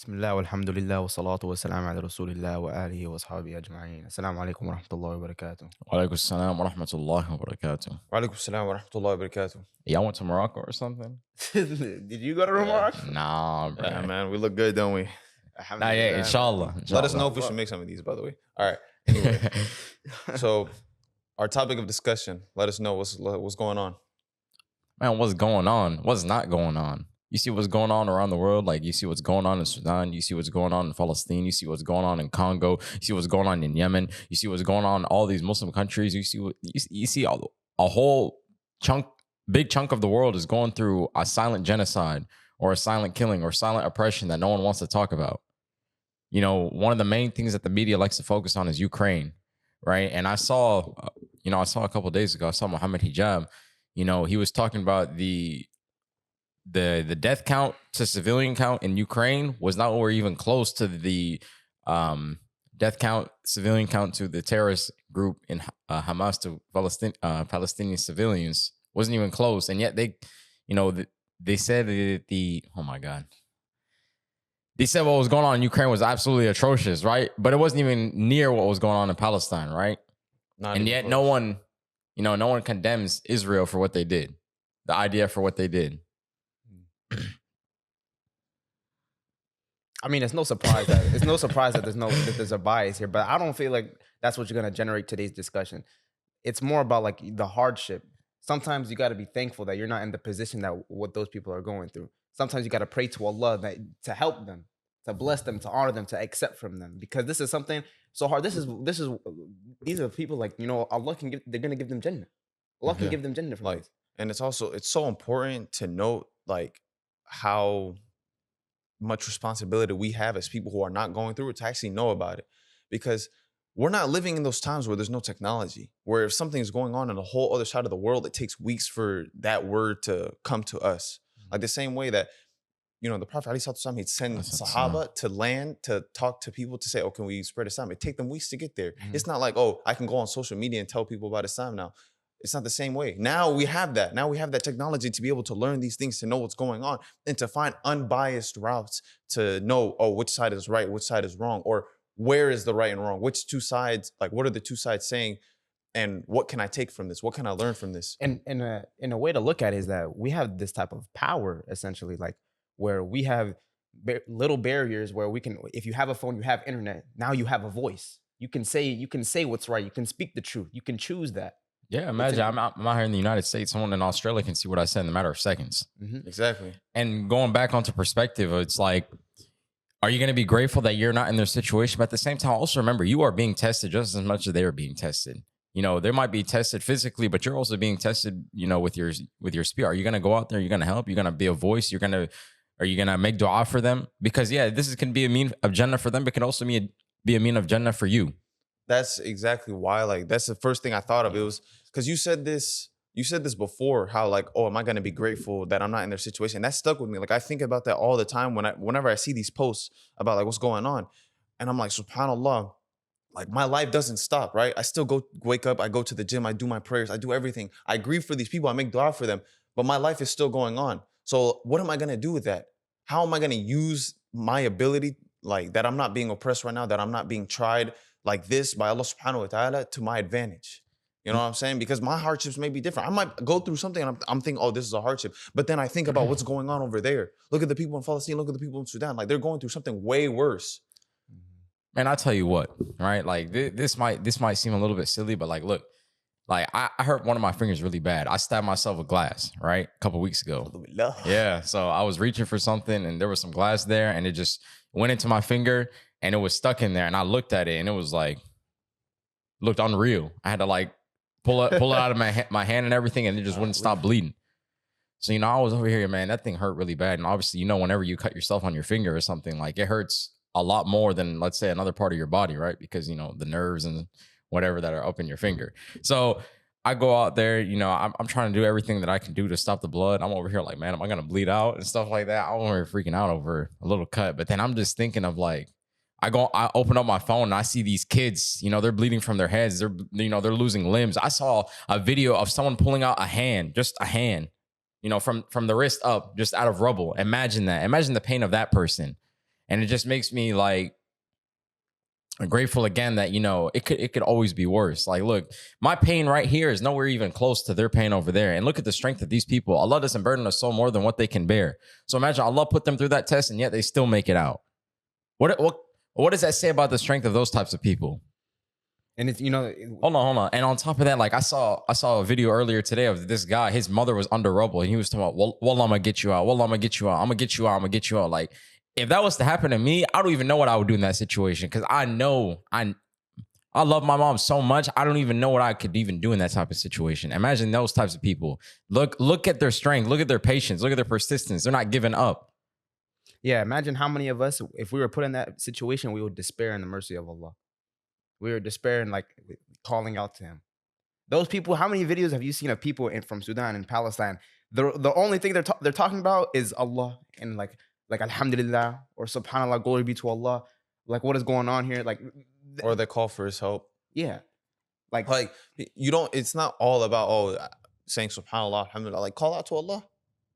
بسم الله والحمد لله والصلاة والسلام على رسول الله وآله وأصحابه أجمعين. السلام عليكم ورحمة الله وبركاته. Walaikum salam wa rahmatullahi wa barakatuh. Walaikum salam wa rahmatullahi wa barakatuh. Y'all went to Morocco or something? Did you go to Morocco? Nah, bro. Yeah, man, we look good, don't we? Nah, yeah, inshallah. Let us know inshallah. if we should make some of these, by the way. All right. Anyway, so our topic of discussion, let us know what's going on. Man, what's going on? What's not going on? You see what's going on around the world? Like, you see what's going on in Sudan. You see what's going on in Palestine. You see what's going on in Congo. You see what's going on in Yemen. You see what's going on in all these Muslim countries. You see a whole big chunk of the world is going through a silent genocide or a silent killing or silent oppression that no one wants to talk about. You know, one of the main things that the media likes to focus on is Ukraine, right? And I saw a couple of days ago, I saw Mohammed Hijab. You know, he was talking about the death count to civilian count in Ukraine was not nowhere even close to the death count, civilian count to the terrorist group in Hamas to Palestinian civilians. Wasn't even close. And yet they said that oh my God. They said what was going on in Ukraine was absolutely atrocious, right? But it wasn't even near what was going on in Palestine, right? And yet no one condemns Israel for what they did. The idea for what they did. I mean, it's no surprise that there's a bias here, but I don't feel like that's what you're gonna generate today's discussion. It's more about like the hardship. Sometimes you got to be thankful that you're not in the position that what those people are going through. Sometimes you got to pray to Allah to help them, to bless them, to honor them, to accept from them, because this is something so hard. These are people like, Allah they're gonna give them jannah. Allah can give them jannah from this. And it's so important to note like how much responsibility we have as people who are not going through it to actually know about it, because we're not living in those times where there's no technology, where if something's going on in a whole other side of the world, it takes weeks for that word to come to us. Like the same way that, the Prophet ﷺ, he'd send Sahaba to land to talk to people to say, oh, can we spread Islam? It'd take them weeks to get there. It's not like, oh, I can go on social media and tell people about Islam now. It's not the same way. Now we have that. Now we have that technology to be able to learn these things, to know what's going on, and to find unbiased routes to know, oh, which side is right, which side is wrong, or where is the right and wrong, which two sides, like what are the two sides saying, and what can I take from this? What can I learn from this? And in a way to look at it is that we have this type of power, essentially, like where we have little barriers where we can, if you have a phone, you have internet, now you have a voice. You can say what's right. You can speak the truth. You can choose that. Yeah, imagine I'm out here in the United States. Someone in Australia can see what I said in a matter of seconds. Mm-hmm. Exactly. And going back onto perspective, it's like, are you going to be grateful that you're not in their situation? But at the same time, also remember, you are being tested just as much as they are being tested. They might be tested physically, but you're also being tested, with your spirit. Are you going to go out there? You're going to help? You're going to be a voice? Are you going to make dua for them? Because this can be a mean of jannah for them, but can also be a mean of jannah for you. That's exactly why, like, that's the first thing I thought of. It was because you said this before, how like, oh, am I going to be grateful that I'm not in their situation? That stuck with me. Like, I think about that all the time whenever I see these posts about like what's going on. And I'm like, subhanAllah, like my life doesn't stop, right? I still wake up, I go to the gym, I do my prayers, I do everything. I grieve for these people, I make dua for them, but my life is still going on. So what am I going to do with that? How am I going to use my ability, like that I'm not being oppressed right now, that I'm not being tried like this by Allah subhanahu wa ta'ala to my advantage? You know what I'm saying? Because my hardships may be different. I might go through something and I'm thinking, oh, this is a hardship. But then I think about what's going on over there. Look at the people in Palestine. Look at the people in Sudan. Like they're going through something way worse. Man, I'll tell you what, right? Like this might seem a little bit silly, but like, look, like I hurt one of my fingers really bad. I stabbed myself with glass, right? A couple weeks ago. Yeah. So I was reaching for something and there was some glass there and it just went into my finger and it was stuck in there. And I looked at it and it was like, looked unreal. I had to like pull it out of my hand and everything, and it just wouldn't stop bleeding. So, I was over here, man, that thing hurt really bad. And obviously, whenever you cut yourself on your finger or something, like it hurts a lot more than, let's say, another part of your body, right? Because, the nerves and whatever that are up in your finger. So I go out there, I'm trying to do everything that I can do to stop the blood. I'm over here like, man, am I going to bleed out and stuff like that? I'm over here freaking out over a little cut. But then I'm just thinking of like, I open up my phone and I see these kids, they're bleeding from their heads. They're losing limbs. I saw a video of someone pulling out a hand, just a hand, from the wrist up, just out of rubble. Imagine that. Imagine the pain of that person. And it just makes me like grateful again that, you know, it could always be worse. Like, look, my pain right here is nowhere even close to their pain over there. And look at the strength of these people. Allah doesn't burden a soul more than what they can bear. So imagine Allah put them through that test and yet they still make it out. What does that say about the strength of those types of people? And it's, you know, Hold on. And on top of that, like I saw a video earlier today of this guy. His mother was under rubble, and he was talking about, "Well, I'm gonna get you out. Well, I'm gonna get you out. I'm gonna get you out. I'm gonna get you out." Like, if that was to happen to me, I don't even know what I would do in that situation, because I know I love my mom so much. I don't even know what I could even do in that type of situation. Imagine those types of people. Look at their strength. Look at their patience. Look at their persistence. They're not giving up. yeah, imagine how many of us, if we were put in that situation, we would despair in the mercy of Allah. We were despairing, like calling out to Him. Those people, how many videos have you seen of people from Sudan and Palestine? The only thing they're talking about is Allah, and like Alhamdulillah or Subhanallah, glory be to Allah. Like, what is going on here? Like, Or they call for his help. yeah, like You don't, it's not all about saying subhanallah, alhamdulillah. Like, call out to Allah.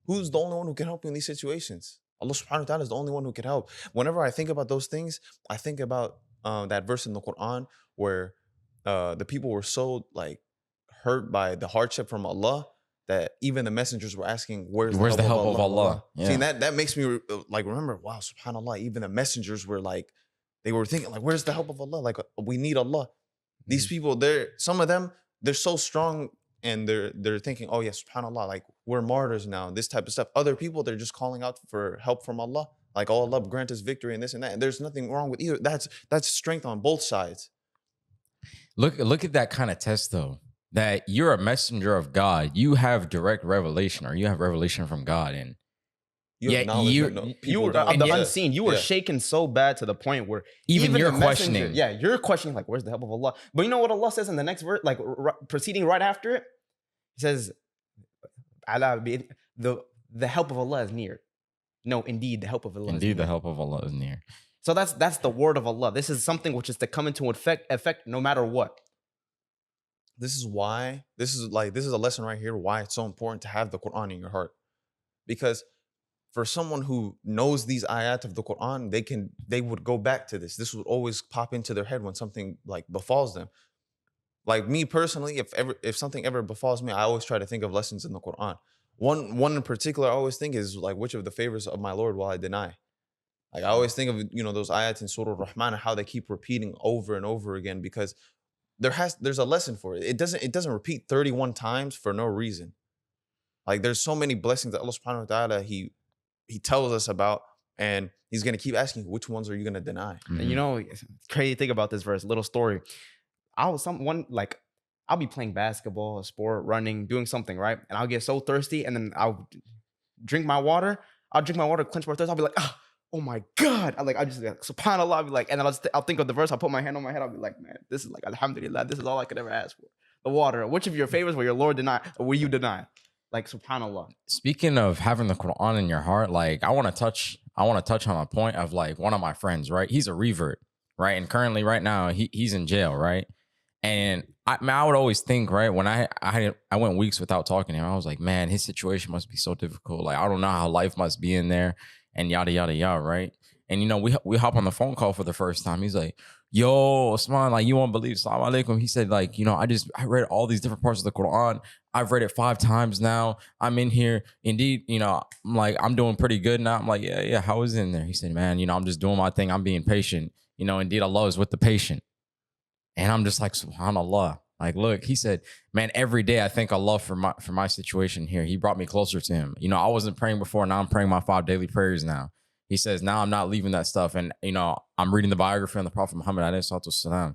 Who's the only one who can help you in these situations? Allah subhanahu wa ta'ala is the only one who can help. Whenever I think about those things, I think about that verse in the Quran where the people were so like hurt by the hardship from Allah that even the messengers were asking, where's the help of Allah? Yeah. See, that makes me like remember, wow, subhanallah, even the messengers were like, they were thinking like, where's the help of Allah? Like, we need Allah. These people, some of them, they're so strong, and they're thinking, oh yeah, subhanallah, like we're martyrs now, this type of stuff. Other people, they're just calling out for help from Allah. Like, oh, Allah grant us victory and this and that. And there's nothing wrong with either. That's strength on both sides. Look at that kind of test though. That you're a messenger of God. You have direct revelation, or you have revelation from God, and You acknowledge that you were don't- the Yeah. unseen. You were Yeah. shaken so bad to the point where even you're the messenger- questioning. Yeah, you're questioning, like, where's the help of Allah? But you know what Allah says in the next verse, like proceeding right after it? He says, Allah, the help of Allah is near. No, indeed, the help of Allah is Indeed, the near. help of Allah is near. So that's the word of Allah. This is something which is to come into effect no matter what. This is why, this is a lesson right here, why it's so important to have the Quran in your heart. Because for someone who knows these ayat of the Quran, they would go back to this. This would always pop into their head when something like befalls them. Like me personally, if something ever befalls me, I always try to think of lessons in the Quran. One in particular I always think is like, which of the favors of my Lord will I deny? Like, I always think of, those ayats in Surah Rahman and how they keep repeating over and over again, because there's a lesson for it. It doesn't repeat 31 times for no reason. Like, there's so many blessings that Allah subhanahu wa ta'ala he tells us about, and He's gonna keep asking, which ones are you gonna deny? And you know, crazy thing about this verse, little story. I'll be playing basketball, a sport, running, doing something, right? And I'll get so thirsty, and then I'll drink my water. Quench my thirst. I'll be like, oh my God. I just like, subhanAllah. I'll be like, and then I'll think of the verse. I'll put my hand on my head. I'll be like, man, this is like, alhamdulillah. This is all I could ever ask for. The water. Which of your favors will your Lord deny, or will you deny? Like, subhanAllah. Speaking of having the Quran in your heart, like I want to touch on a point of like one of my friends, right? He's a revert, right? And currently right now he's in jail, right? And I would always think, right, when I went weeks without talking to him, I was like, man, his situation must be so difficult. Like, I don't know how life must be in there, and yada yada yada, right? And we hop on the phone call for the first time. He's like, yo, Osman, like, you won't believe, Assalamu alaikum. He said, like, I read all these different parts of the Quran. I've read it 5 times now. I'm in here. Indeed, I'm like, I'm doing pretty good now. I'm like, yeah. How is it in there? He said, man, I'm just doing my thing. I'm being patient. Indeed, Allah is with the patient. And I'm just like, subhanAllah. Like, look, he said, man, every day I thank Allah for my situation here. He brought me closer to Him. I wasn't praying before. Now I'm praying my 5 daily prayers now. He says, now I'm not leaving that stuff. And, I'm reading the biography on the Prophet Muhammad alayhi salatu wasalam.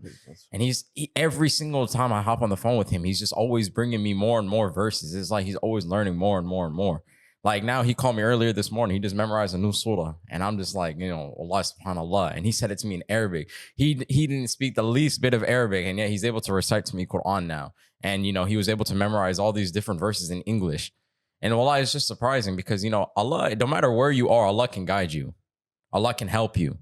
And he every single time I hop on the phone with him, he's just always bringing me more and more verses. It's like he's always learning more and more and more. Like, now he called me earlier this morning. He just memorized a new surah. And I'm just like, Allah subhanallah. And he said it to me in Arabic. He didn't speak the least bit of Arabic. And yet he's able to recite to me Quran now. And, he was able to memorize all these different verses in English. And wallah, it's just surprising because, Allah, no matter where you are, Allah can guide you. Allah can help you.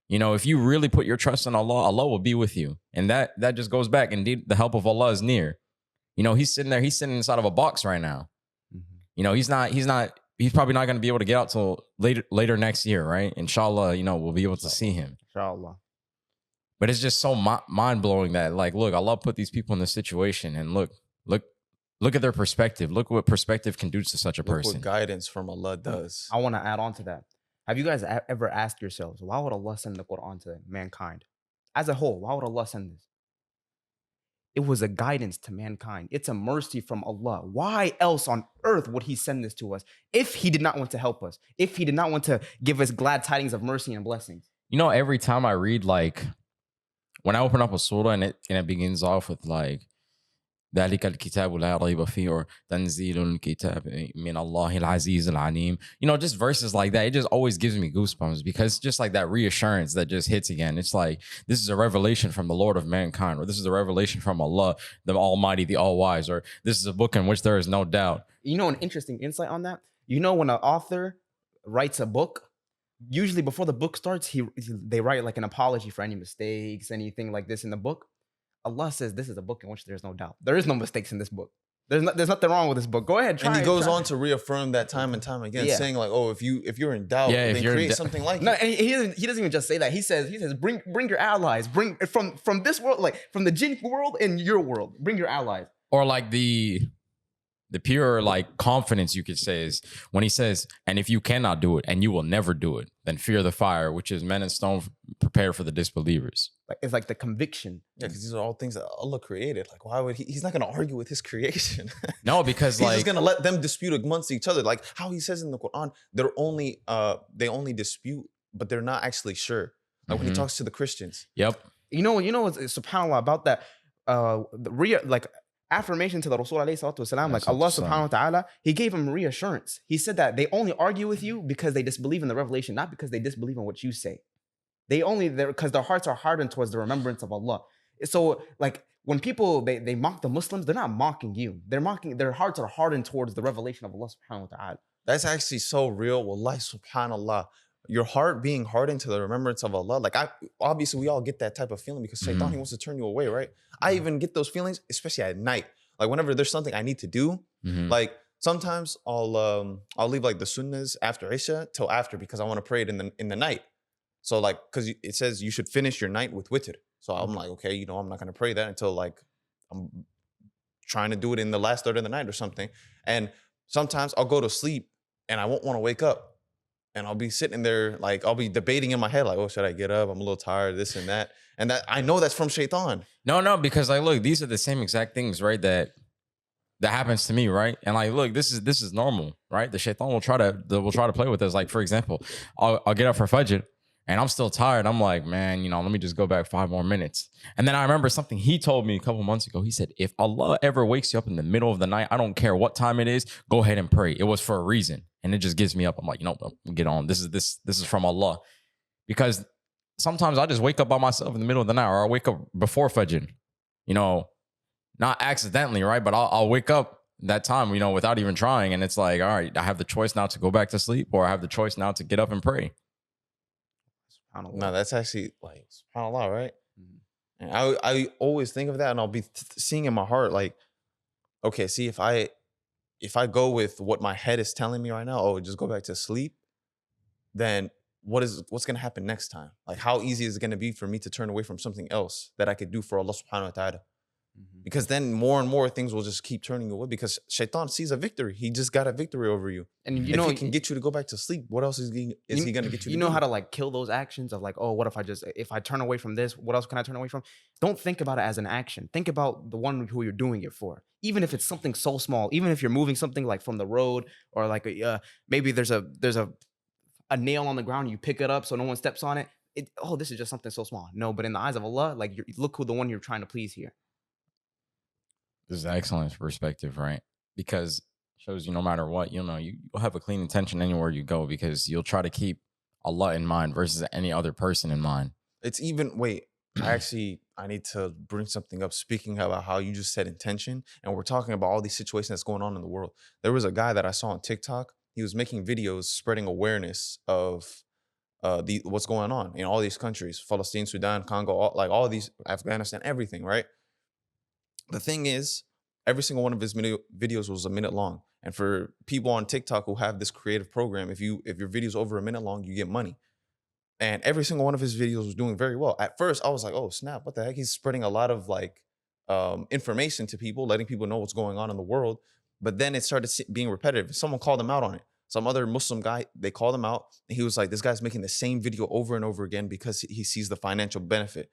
If you really put your trust in Allah, Allah will be with you. And that just goes back. Indeed, the help of Allah is near. He's sitting inside of a box right now. He's not he's probably not going to be able to get out till later next year, right? Inshallah, we'll be able to see him. Inshallah. But it's just so mind blowing that, like, look, Allah put these people in this situation, and look at their perspective. Look what perspective can do to such a person. Look what guidance from Allah does. I want to add on to that. Have you guys ever asked yourselves, why would Allah send the Quran to mankind? As a whole, why would Allah send this? It was a guidance to mankind. It's a mercy from Allah. Why else on earth would he send this to us if he did not want to help us? If he did not want to give us glad tidings of mercy and blessings? Every time I read, like, when I open up a surah and it begins off with like ذلك الكتاب لا ريب فيه or تنزيل الكتاب من الله العزيز العليم, just verses like that, it just always gives me goosebumps, because it's just like that reassurance that just hits again. It's like, this is a revelation from the Lord of mankind, or this is a revelation from Allah, the Almighty, the All-Wise, or this is a book in which there is no doubt. An interesting insight on that? When an author writes a book, usually before the book starts, they write like an apology for any mistakes, anything like this in the book. Allah says this is a book in which there's no doubt. There is no mistakes in this book. There's nothing wrong with this book. Go ahead, try. And he goes on to reaffirm that time and time again, saying like, oh, if you're in doubt, then create something like no, it. And he doesn't even just say that. He says bring your allies, bring from this world, like from the jinn world and your world, bring your allies. Or like the pure like confidence, you could say, is when he says, and if you cannot do it and you will never do it, then fear the fire, which is men and stone prepared for the disbelievers. Like, it's like the conviction. Yeah, because these are all things that Allah created. Like, why would he's not going to argue with his creation. No, because he's just going to let them dispute amongst each other. Like how he says in the Quran, they only dispute, but they're not actually sure. Like when he talks to the Christians. Yep. What's subhanAllah about that? Affirmation to the Rasul alayhi salatu wasalam, like Allah subhanahu wa ta'ala, he gave him reassurance. He said that they only argue with you because they disbelieve in the revelation, not because they disbelieve in what you say. Because their hearts are hardened towards the remembrance of Allah. So like when people, they mock the Muslims, they're not mocking you. Their hearts are hardened towards the revelation of Allah subhanahu wa ta'ala. That's actually so real. Wallahi, subhanallah. Your heart being hardened to the remembrance of Allah. Like obviously we all get that type of feeling because Shaitan, he wants to turn you away, right? I even get those feelings, especially at night. Like whenever there's something I need to do, like sometimes I'll leave like the sunnahs after Isha till after, because I want to pray it in the night. So like, because it says you should finish your night with witr. So I'm like, okay, I'm not going to pray that until like I'm trying to do it in the last third of the night or something. And sometimes I'll go to sleep and I won't want to wake up. And I'll be sitting there, like, I'll be debating in my head, like, oh, should I get up? I'm a little tired, this and that. And that I know that's from Shaitan. No, because like, look, these are the same exact things, right? That happens to me, right? And like, look, this is normal, right? The Shaitan will try to play with us. Like, for example, I'll get up for Fajr and I'm still tired. I'm like, man, let me just go back 5 more minutes. And then I remember something he told me a couple months ago. He said, if Allah ever wakes you up in the middle of the night, I don't care what time it is, go ahead and pray. It was for a reason. And it just gets me up. I'm like, get on. This is from Allah. Because sometimes I just wake up by myself in the middle of the night, or I wake up before Fajr, not accidentally, right? But I'll wake up that time, without even trying. And it's like, all right, I have the choice now to go back to sleep, or I have the choice now to get up and pray. No, that's actually like, subhanAllah, right? And I always think of that, and I'll be seeing in my heart, like, okay, see, if I go with what my head is telling me right now, oh, just go back to sleep, then what's going to happen next time? Like, how easy is it going to be for me to turn away from something else that I could do for Allah subhanahu wa ta'ala? Because then more and more things will just keep turning away, because Shaitan sees a victory. He just got a victory over you. And if he can get you to go back to sleep, what else is he going to get you to do? You know how to like kill those actions of like, oh, what if I turn away from this, what else can I turn away from? Don't think about it as an action. Think about the one who you're doing it for. Even if it's something so small, even if you're moving something like from the road, or like maybe there's a nail on the ground, you pick it up so no one steps on it. This is just something so small. No, but in the eyes of Allah, like, look who the one you're trying to please here. This is excellent perspective, right? Because it shows you no matter what, you'll have a clean intention anywhere you go, because you'll try to keep Allah in mind versus any other person in mind. It's even, wait, I need to bring something up. Speaking about how you just said intention, and we're talking about all these situations that's going on in the world. There was a guy that I saw on TikTok. He was making videos spreading awareness of what's going on in all these countries, Palestine, Sudan, Congo, all these, Afghanistan, everything, right? The thing is, every single one of his videos was a minute long. And for people on TikTok who have this creative program, if your video's over a minute long, you get money. And every single one of his videos was doing very well. At first, I was like, oh snap, what the heck? He's spreading a lot of like information to people, letting people know what's going on in the world. But then it started being repetitive. Someone called him out on it. Some other Muslim guy, they called him out. And he was like, this guy's making the same video over and over again because he sees the financial benefit.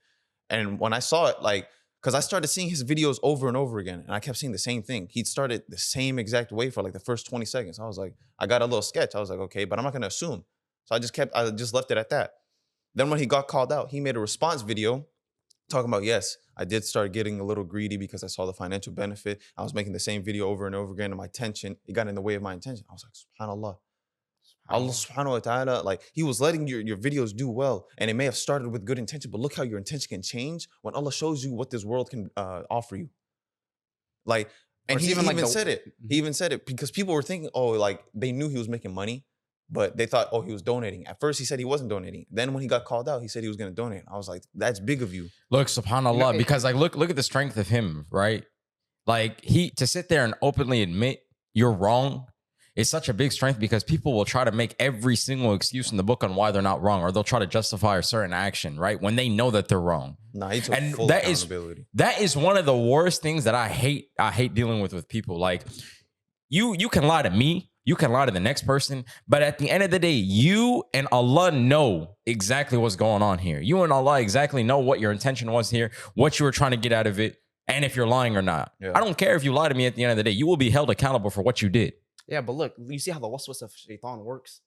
And when I saw it, like, because I started seeing his videos over and over again, and I kept seeing the same thing. He'd started the same exact way for like the first 20 seconds. I was like, I got a little sketch. I was like, okay, but I'm not gonna assume. So I just left it at that. Then when he got called out, he made a response video talking about, yes, I did start getting a little greedy because I saw the financial benefit. I was making the same video over and over again, and my tension, it got in the way of my intention. I was like, subhanAllah. Allah subhanahu wa ta'ala, like he was letting your videos do well, and it may have started with good intention, but look how your intention can change when Allah shows you what this world can offer you. Like, and he even said it. He even said it because people were thinking, oh, like they knew he was making money, but they thought, oh, he was donating. At first, he said he wasn't donating. Then when he got called out, he said he was going to donate. I was like, that's big of you. Look, subhanAllah, because like look at the strength of him, right? Like to sit there and openly admit you're wrong. It's such a big strength because people will try to make every single excuse in the book on why they're not wrong, or they'll try to justify a certain action, right? When they know that they're wrong. Nah, he took full accountability. That is one of the worst things that I hate. I hate dealing with people. Like you can lie to me, you can lie to the next person, but at the end of the day, you and Allah know exactly what's going on here. You and Allah exactly know what your intention was here, what you were trying to get out of it, and if you're lying or not. Yeah. I don't care if you lie to me at the end of the day. You will be held accountable for what you did. Yeah, but look, you see how the waswas of shaitan works?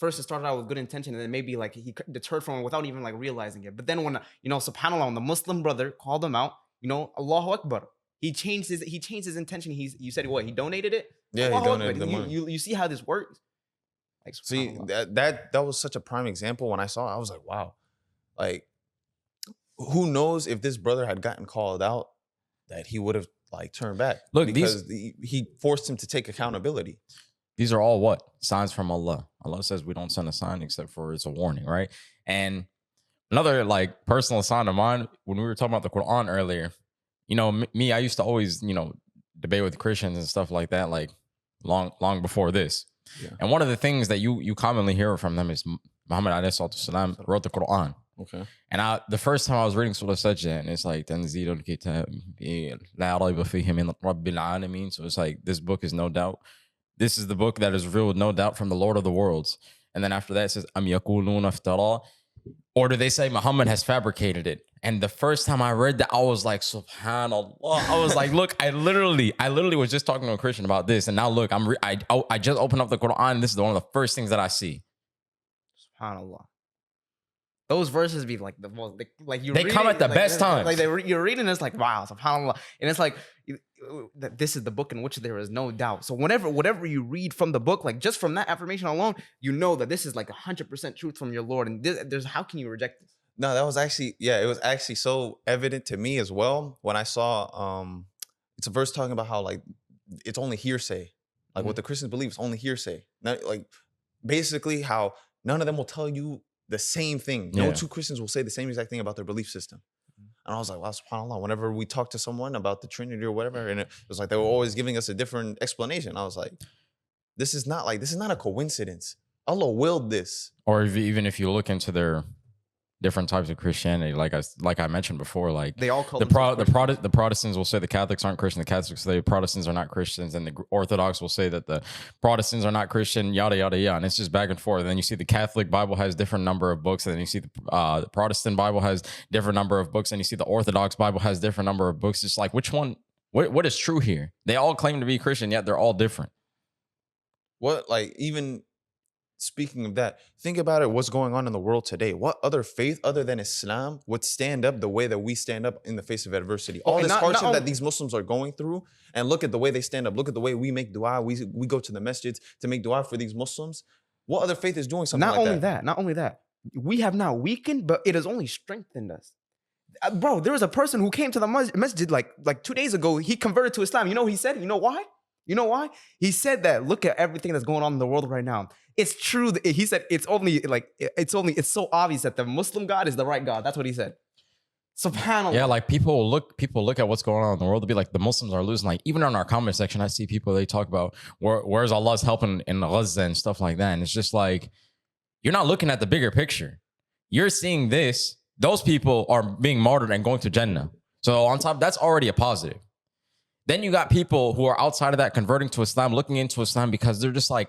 First, it started out with good intention, and then maybe like he deterred from it without even like realizing it. But then when, subhanAllah, when the Muslim brother called him out, Allahu Akbar, he changed his intention. You said what? He donated it? Yeah, Allahu he donated Akbar. the money. You see how this works? Like, see, that was such a prime example. When I saw it, I was like, wow. Like, who knows if this brother had gotten called out, that he would have like turn back. Look, because he forced him to take accountability. These are all what? Signs from Allah. Allah says we don't send a sign except for it's a warning, right? And another like personal sign of mine, when we were talking about the Quran earlier, me, I used to always, debate with Christians and stuff like that, like long before this. Yeah. And one of the things that you commonly hear from them is Muhammad alayhi salam wrote the Quran. Okay. And the first time I was reading Surah Sajda, and it's like Tanzilul Kitab la rayba fihi min Rabbil Alameen. So it's like this book is no doubt. This is the book that is revealed, no doubt, from the Lord of the worlds. And then after that it says Am yakulun iftara, or do they say Muhammad has fabricated it? And the first time I read that, I was like, subhanallah. I was like, look, I literally was just talking to a Christian about this, and now look, I just opened up the Quran, and this is one of the first things that I see. Subhanallah. Those verses be like the most, like you. They come at the best times. Like you're reading this, like wow, subhanallah, and it's like this is the book in which there is no doubt. So whatever you read from the book, like just from that affirmation alone, you know that this is like 100% truth from your Lord. And there's how can you reject this? No, that was actually it was actually so evident to me as well when I saw it's a verse talking about how like it's only hearsay, like what the Christians believe is only hearsay. Not like basically how none of them will tell you the same thing. No two Christians will say the same exact thing about their belief system. And I was like, wow, subhanAllah, whenever we talk to someone about the Trinity or whatever, and it was like they were always giving us a different explanation. I was like, this is not a coincidence. Allah willed this. Or even if you look into their different types of Christianity, like I mentioned before, like they all call the Protestants will say the Catholics aren't Christian, the Catholics say the Protestants are not Christians, and the Orthodox will say that the Protestants are not Christian, yada yada yada, and it's just back and forth. And then you see the Catholic Bible has different number of books, and then you see the Protestant Bible has different number of books, and you see the Orthodox Bible has different number of books. It's like which one? What is true here? They all claim to be Christian, yet they're all different. What even speaking of that, think about it, what's going on in the world today. What other faith other than Islam would stand up the way that we stand up in the face of adversity? All this hardship that these Muslims are going through, and look at the way they stand up. Look at the way we make dua. We go to the masjids to make dua for these Muslims. What other faith is doing something like that? Not only that, we have now weakened, but it has only strengthened us. Bro, there was a person who came to the masjid like 2 days ago. He converted to Islam. You know what he said? You know why? He said that look at everything that's going on in the world right now. It's true. He said it's so obvious that the Muslim God is the right God. That's what he said. Subhanallah. Yeah, like people look at what's going on in the world. They'll be like, the Muslims are losing. Like even on our comment section, I see people, they talk about where's Allah's help in Gaza and stuff like that. And it's just like, you're not looking at the bigger picture. You're seeing this. Those people are being martyred and going to Jannah. So on top, that's already a positive. Then you got people who are outside of that converting to Islam, looking into Islam because they're just like,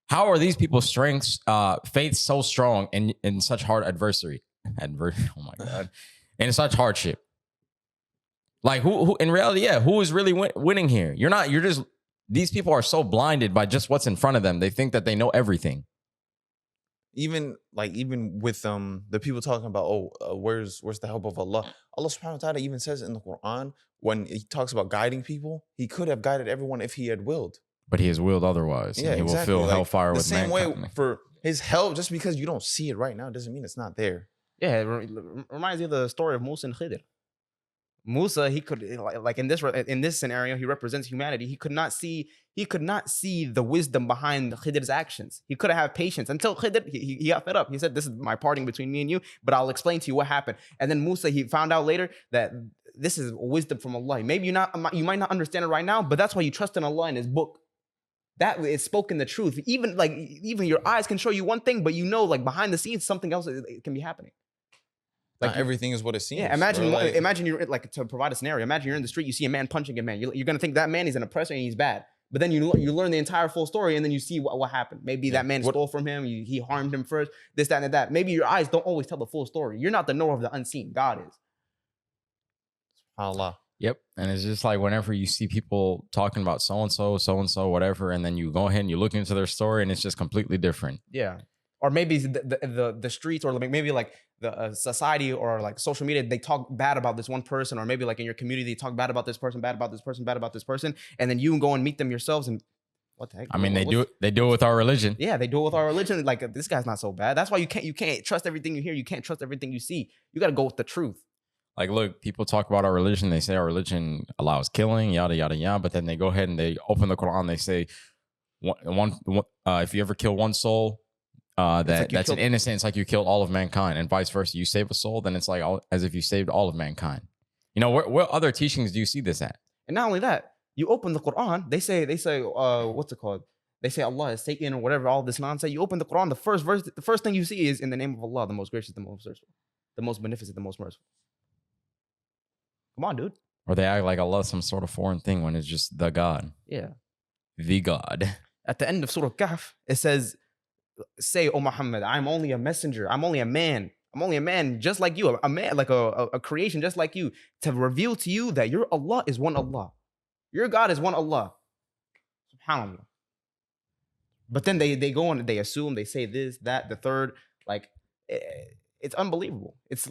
how are these people's strengths, faith so strong in such hard adversity? Oh my God. In such hardship. Like who in reality, yeah, who is really winning here? You're just, these people are so blinded by just what's in front of them. They think that they know everything. Even with the people talking about, where's the help of Allah? Allah subhanahu wa ta'ala even says in the Quran, when he talks about guiding people, he could have guided everyone if he had willed. But he has willed otherwise. Yeah, and he exactly. will fill hellfire the with same mankind. way for his help, just because you don't see it right now doesn't mean it's not there. Yeah, it reminds me of the story of Musa and Khidr. Musa, he could, like in this scenario, he represents humanity. He could not see the wisdom behind Khidr's actions. He couldn't have patience until Khidr, he got fed up. He said, "This is my parting between me and you, but I'll explain to you what happened." And then Musa, he found out later that this is wisdom from Allah. Maybe you might not understand it right now, but that's why you trust in Allah and His book. That is spoken the truth. Even your eyes can show you one thing, but like behind the scenes, something else it can be happening. Like not everything is what it seems. Yeah, imagine you're like, to provide a scenario. Imagine you're in the street, you see a man punching a man. You're gonna think that man is an oppressor and he's bad. But then you learn the entire full story, and then you see what happened. Maybe that man stole from him. He harmed him first. This, that, and that. Maybe your eyes don't always tell the full story. You're not the knower of the unseen. God is. Allah. Yep. And it's just like whenever you see people talking about so-and-so, whatever, and then you go ahead and you look into their story and it's just completely different. Yeah. Or maybe the streets, or maybe like the society, or like social media, they talk bad about this one person, or maybe like in your community, they talk bad about this person, bad about this person, bad about this person, and then you go and meet them yourselves, and what the heck? I mean, they do it with our religion. Yeah, they do it with our religion. Like, this guy's not so bad. That's why you can't trust everything you hear. You can't trust everything you see. You got to go with the truth. Like, look, people talk about our religion. They say our religion allows killing, yada, yada, yada. But then they go ahead and they open the Quran. They say, if you ever kill one soul, that's an innocent. It's like you killed all of mankind, and vice versa. You save a soul, then it's like as if you saved all of mankind. You know, what other teachings do you see this at? And not only that, you open the Quran. They say, what's it called? They say Allah is Satan or whatever. All this nonsense. You open the Quran. The first verse, the first thing you see is, "In the name of Allah, the most gracious, the most merciful, the most beneficent, the most merciful." Come on, dude. Or they act like Allah is some sort of foreign thing when it's just the God. Yeah. The God. At the end of Surah Kahf, it says, "Say, O Muhammad, I'm only a messenger. I'm only a man. I'm only a man just like you, a man, like a creation just like you, to reveal to you that your Allah is one Allah. Your God is one Allah." SubhanAllah. But then they go on, they assume, they say this, that, the third. Like, it's unbelievable. It's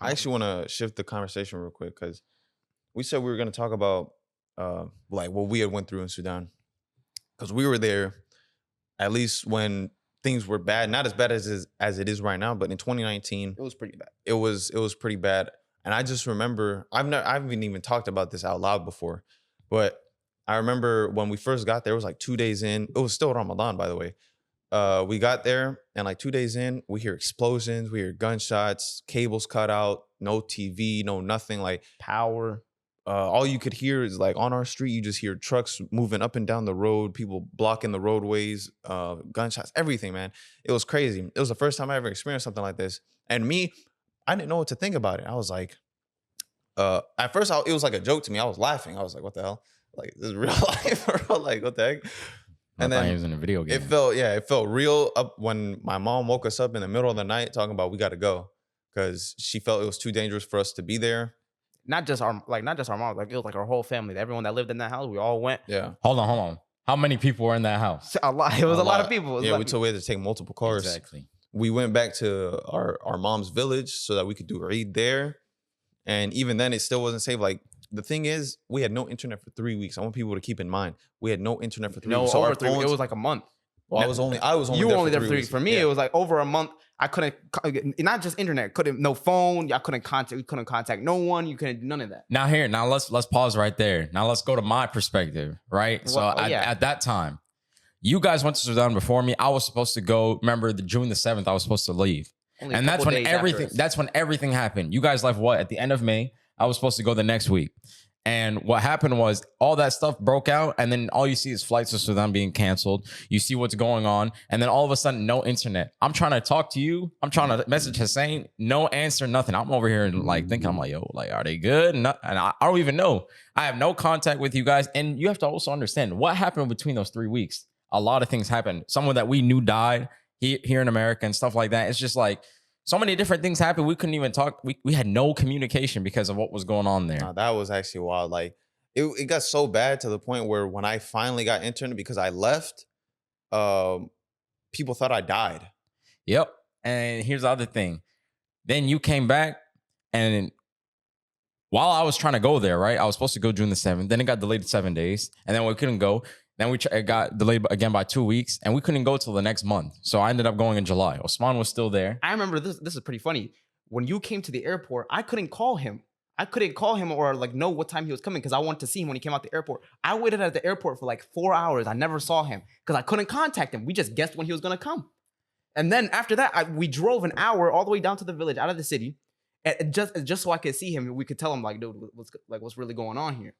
I actually want to shift the conversation real quick, because we said we were going to talk about like what we had went through in Sudan, because we were there at least when things were bad, not as bad as it is right now, but in 2019 it was pretty bad. It was pretty bad. And I just remember, I haven't even talked about this out loud before, but I remember when we first got there, it was like 2 days in. It was still Ramadan, by the way. We got there, and like 2 days in, we hear explosions, we hear gunshots, cables cut out, no TV, no nothing, like power. All you could hear is, like, on our street, you just hear trucks moving up and down the road, people blocking the roadways, gunshots, everything, man. It was crazy. It was the first time I ever experienced something like this. And me, I didn't know what to think about it. I was like, at first, it was like a joke to me. I was laughing. I was like, what the hell? Like, this is real life, bro. Like, what the heck? And then he was in a video game. It felt real up when my mom woke us up in the middle of the night talking about we got to go, because she felt it was too dangerous for us to be there. Not just our mom, like it was like our whole family. Everyone that lived in that house, we all went. Yeah. Hold on. How many people were in that house? A lot. It was a lot of people. Yeah, we had to take multiple cars. Exactly. We went back to our mom's village so that we could do Eid there. And even then, it still wasn't safe. Like, the thing is, we had no internet for 3 weeks. I want people to keep in mind, we had no internet for 3 weeks. So over 3 weeks. It was like a month. Well, I was only you were only there for 3 3 weeks. For me, it was like over a month. I couldn't, not just internet, no phone. I couldn't contact no one. You couldn't do none of that. Now let's pause right there. Now let's go to my perspective, right? So at that time, you guys went to Sudan before me. I was supposed to go. Remember, June the 7th, I was supposed to leave. Only a And that's couple when days after everything us. that's when everything happened. You guys left what? At the end of May. I was supposed to go the next week. And what happened was all that stuff broke out, and then all you see is flights to Sudan being canceled. You see what's going on, and then all of a sudden, no internet. I'm trying to talk to you. I'm trying to message Hussein. No answer, nothing. I'm over here and like thinking, I'm like, yo, like, are they good? And I don't even know. I have no contact with you guys. And you have to also understand what happened between those 3 weeks. A lot of things happened. Someone that we knew died here in America and stuff like that. It's just like so many different things happened. We couldn't even talk. We had no communication because of what was going on there. Nah, that was actually wild. Like it got so bad to the point where when I finally got internet because I left, people thought I died. Yep. And here's the other thing. Then you came back, and while I was trying to go there, right? I was supposed to go June the 7th. Then it got delayed 7 days, and then we couldn't go. Then it got delayed again by 2 weeks, and we couldn't go till the next month. So I ended up going in July. Osman was still there. I remember this. This is pretty funny. When you came to the airport, I couldn't call him. I couldn't call him or like know what time he was coming because I wanted to see him when he came out the airport. I waited at the airport for like 4 hours. I never saw him because I couldn't contact him. We just guessed when he was gonna come. And then after that, we drove an hour all the way down to the village, out of the city, and just so I could see him. We could tell him like, dude, what's really going on here?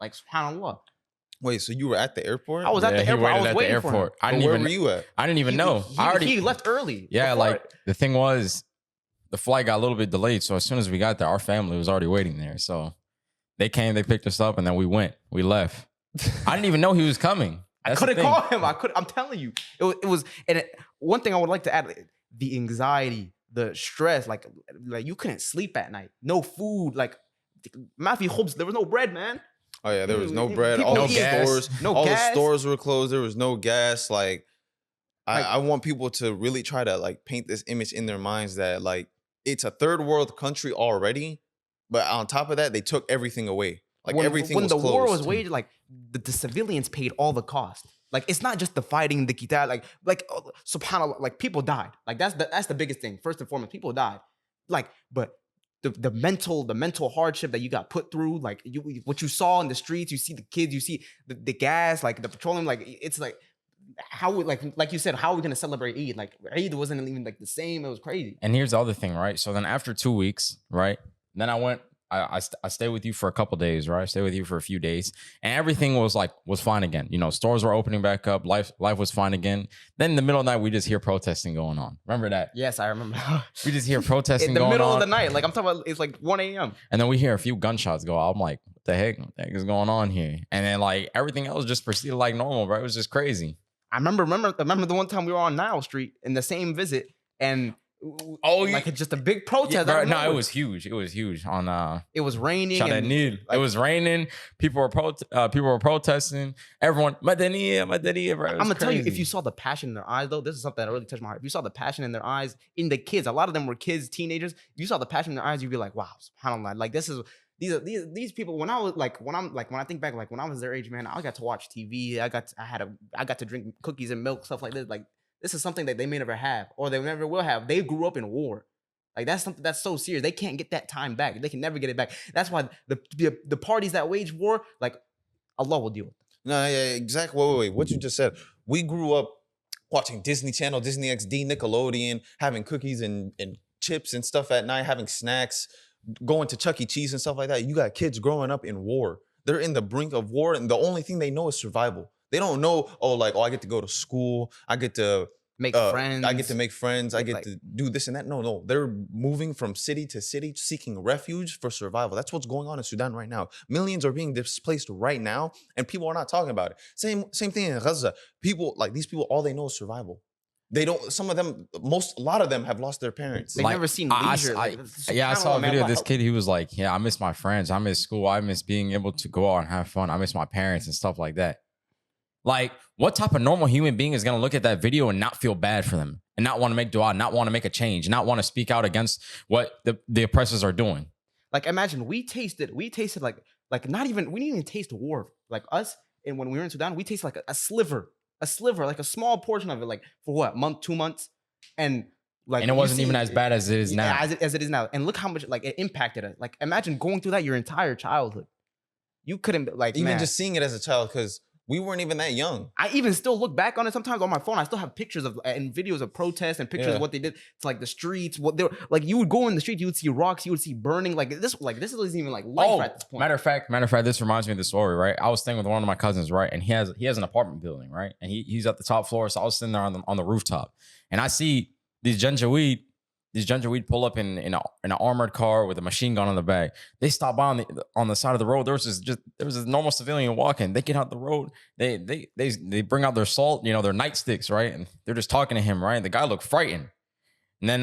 Like, subhanAllah. Wait, so you were at the airport? I was at the airport. I was waiting for him. Where were you at? I didn't even know. He left early. Yeah, before like the thing was, the flight got a little bit delayed. So as soon as we got there, our family was already waiting there. So they came, they picked us up, and then we left. I didn't even know he was coming. I couldn't call him. I'm telling you, it was. And one thing I would like to add: the anxiety, the stress. Like you couldn't sleep at night. No food. Like mafi khubz. There was no bread, man. Oh yeah, there was no bread. People All eat. the stores, No all gas. the stores were closed. There was no gas. Like I want people to really try to like paint this image in their minds that like it's a third world country already, but on top of that, they took everything away. Like everything was closed. When the war was closed. waged, like the civilians paid all the cost. Like it's not just the fighting, the qital, like subhanallah, like people died. Like that's the biggest thing. First and foremost, people died. Like, but the mental hardship that you got put through, like what you saw in the streets, you see the kids, you see the gas, like the petroleum, like it's like how we like you said, how are we gonna celebrate Eid? Like Eid wasn't even like the same. It was crazy. And here's the other thing, right? So then after 2 weeks, right? Then I stayed with you for a couple days, right? I stayed with you for a few days, and everything was fine again. You know, stores were opening back up, life was fine again. Then in the middle of the night, we just hear protesting going on. Remember that? Yes, I remember. We just hear protesting In the going middle on. of the night, like I'm talking about, it's like 1 a.m. And then we hear a few gunshots go out. I'm like, what the heck is going on here? And then like everything else just proceeded like normal, bro. It was just crazy. I remember the one time we were on Nile Street in the same visit, and like just a big protest. Yeah, no, it was huge. It was huge on it was raining. It was raining. People were protesting. Everyone, Madaniya, bro. I'm gonna tell you, if you saw the passion in their eyes, though, this is something that really touched my heart. If you saw the passion in their eyes, in the kids, a lot of them were kids, teenagers. If you saw the passion in their eyes, you'd be like, wow, subhanAllah. Like these people. When I think back, like when I was their age, man, I got to watch TV. I got to drink cookies and milk, stuff like this. Like this is something that they may never have, or they never will have. They grew up in war. Like that's something that's so serious. They can't get that time back. They can never get it back. That's why the parties that wage war, like Allah will deal with them. No, yeah, exactly. Wait. What you just said. We grew up watching Disney Channel, Disney XD, Nickelodeon, having cookies and chips and stuff at night, having snacks, going to Chuck E. Cheese and stuff like that. You got kids growing up in war. They're in the brink of war, and the only thing they know is survival. They don't know, I get to go to school. I get to make friends. I get to make friends. I get to do this and that. No. They're moving from city to city, seeking refuge for survival. That's what's going on in Sudan right now. Millions are being displaced right now, and people are not talking about it. Same thing in Gaza. People, like these people, all they know is survival. They don't, some of them, a lot of them have lost their parents. They've never seen leisure. I saw a video of this kid. He was like, yeah, I miss my friends. I miss school. I miss being able to go out and have fun. I miss my parents and stuff like that. Like, what type of normal human being is going to look at that video and not feel bad for them and not want to make dua, not want to make a change, not want to speak out against what the oppressors are doing? Like, imagine we tasted like not even, we didn't even taste war. Like us, and when we were in Sudan, we tasted like a sliver, like a small portion of it, like for what, 2 months? And it wasn't even as bad as it is now. As it is now. And look how much like it impacted us. Like, imagine going through that your entire childhood. You couldn't, like, even just seeing it as a child, because We weren't even that young. I even still look back on it sometimes on my phone. I still have pictures of and videos of protests and pictures of what they did. It's like the streets, what they were like. You would go in the street, you would see rocks, you would see burning. Like this isn't even like life at this point. Matter of fact, this reminds me of the story, right? I was staying with one of my cousins, right, and he has an apartment building, right, and he's at the top floor, so I was sitting there on the rooftop, and I see these Janjaweed pull up in an armored car with a machine gun on the back. They stop by on the side of the road. There was a normal civilian walking. They get out the road. They bring out their salt, their nightsticks, right? And they're just talking to him, right? And the guy looked frightened. And then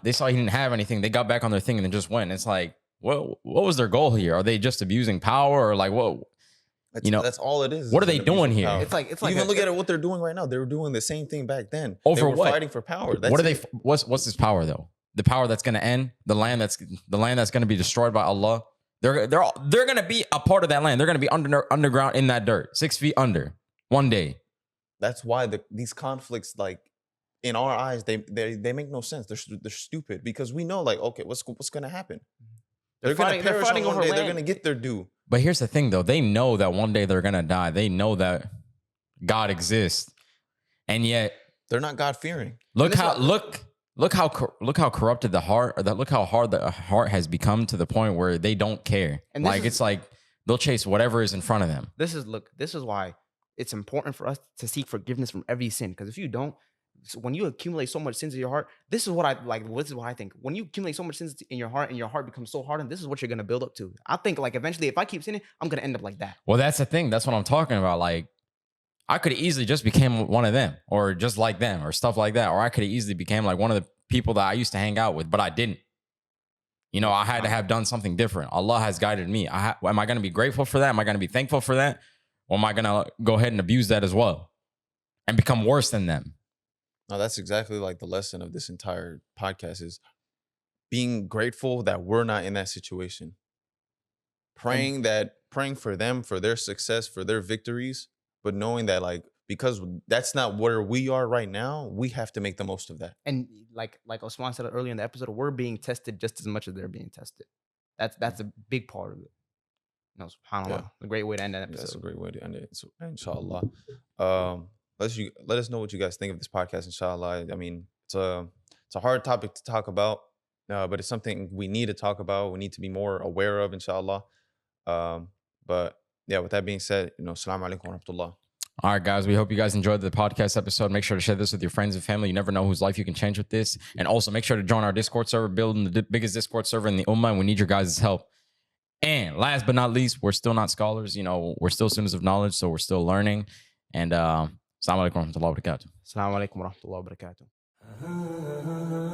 they saw he didn't have anything. They got back on their thing and then just went. It's like, what was their goal here? Are they just abusing power, or like what? That's all it is. What are they doing here? Power. It's like even look at what they're doing right now. They were doing the same thing back then. Over they were what? Fighting for power. What's this power though? The power that's going to end, the land that's going to be destroyed by Allah. They're going to be a part of that land. They're going to be underground in that dirt, 6 feet under, one day. That's why these conflicts, like in our eyes, they make no sense. They're stupid because we know, like, okay, what's going to happen? They're going to perish on one day. They're going to get their due. But here's the thing, though. They know that one day they're going to die. They know that God exists, and yet they're not God fearing. Look how corrupted the heart, or look how hard the heart has become to the point where they don't care. And it's like they'll chase whatever is in front of them. This is why it's important for us to seek forgiveness from every sin. Because if you don't, when you accumulate so much sins in your heart, this is what I like. This is what I think. When you accumulate so much sins in your heart and your heart becomes so hardened, this is what you're gonna build up to. I think like eventually, if I keep sinning, I'm gonna end up like that. Well, that's the thing. That's what I'm talking about. Like, I could have easily just became one of them, or just like them, or stuff like that. Or I could have easily became like one of the people that I used to hang out with, but I didn't. I had to have done something different. Allah has guided me. Am I going to be grateful for that? Am I going to be thankful for that? Or am I going to go ahead and abuse that as well and become worse than them? No, that's exactly like the lesson of this entire podcast is being grateful that we're not in that situation. Praying for them, for their success, for their victories, but knowing that like, because that's not where we are right now, we have to make the most of that. And like Osman said earlier in the episode, we're being tested just as much as they're being tested. That's a big part of it. SubhanAllah. A great way to end that episode. That's a great way to end it. So, inshallah. Let us know what you guys think of this podcast, inshallah. I mean, it's a hard topic to talk about, but it's something we need to talk about. We need to be more aware of, inshallah. But yeah, with that being said, assalamu alaikum wa rahmatullah. All right, guys, we hope you guys enjoyed the podcast episode. Make sure to share this with your friends and family. You never know whose life you can change with this. And also make sure to join our Discord server, building the biggest Discord server in the Ummah. And we need your guys' help. And last but not least, we're still not scholars. We're still students of knowledge, so we're still learning. And assalamu alaikum wa rahmatullahi wa barakatuh. Assalamu alaikum wa rahmatullahi wa barakatuh.